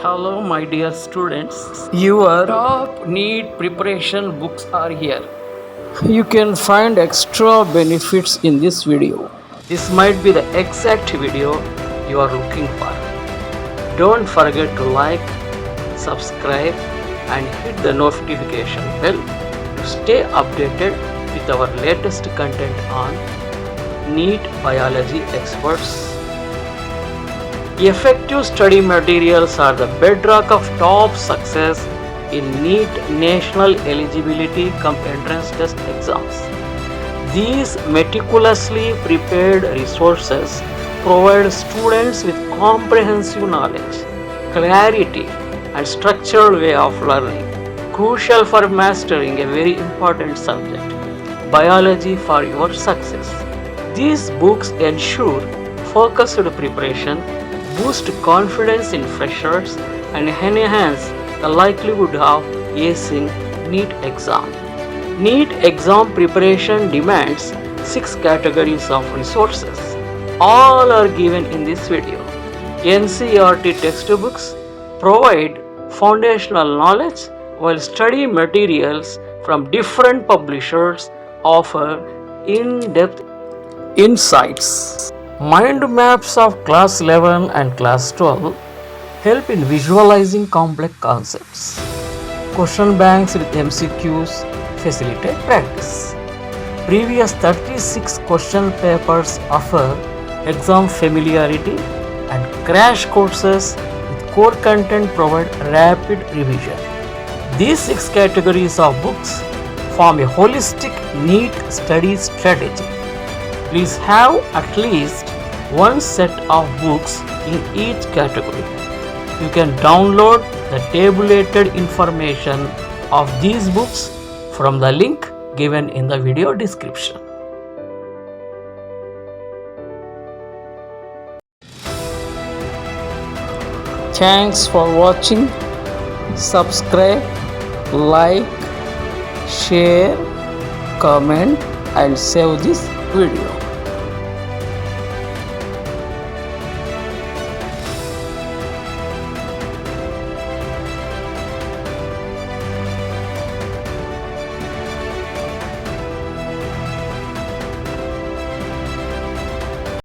Hello, my dear students. Your top NEET preparation books are here. You can find extra benefits in this video. This might be the exact video you are looking for. Don't forget to like, subscribe, and hit the notification bell to stay updated with our latest content on NEET biology experts. Effective study materials are the bedrock of top success in NEET national eligibility cum entrance test exams. These meticulously prepared resources provide students with comprehensive knowledge, clarity, and structured way of learning, crucial for mastering a very important subject, biology, for your success. These books ensure focused preparation, boost confidence in freshers, and enhance the likelihood of acing NEET exam. NEET exam preparation demands 6 categories of resources. All are given in this video. NCERT textbooks provide foundational knowledge, while study materials from different publishers offer in-depth insights. Mind maps of class 11 and class 12 help in visualizing complex concepts. Question banks with MCQs facilitate practice. Previous 36 question papers offer exam familiarity, and crash courses with core content provide rapid revision. These 6 categories of books form a holistic NEET study strategy. Please have at least one set of books in each category. You can download the tabulated information of these books from the link given in the video description. Thanks for watching. Subscribe, like, share, comment, and save this video.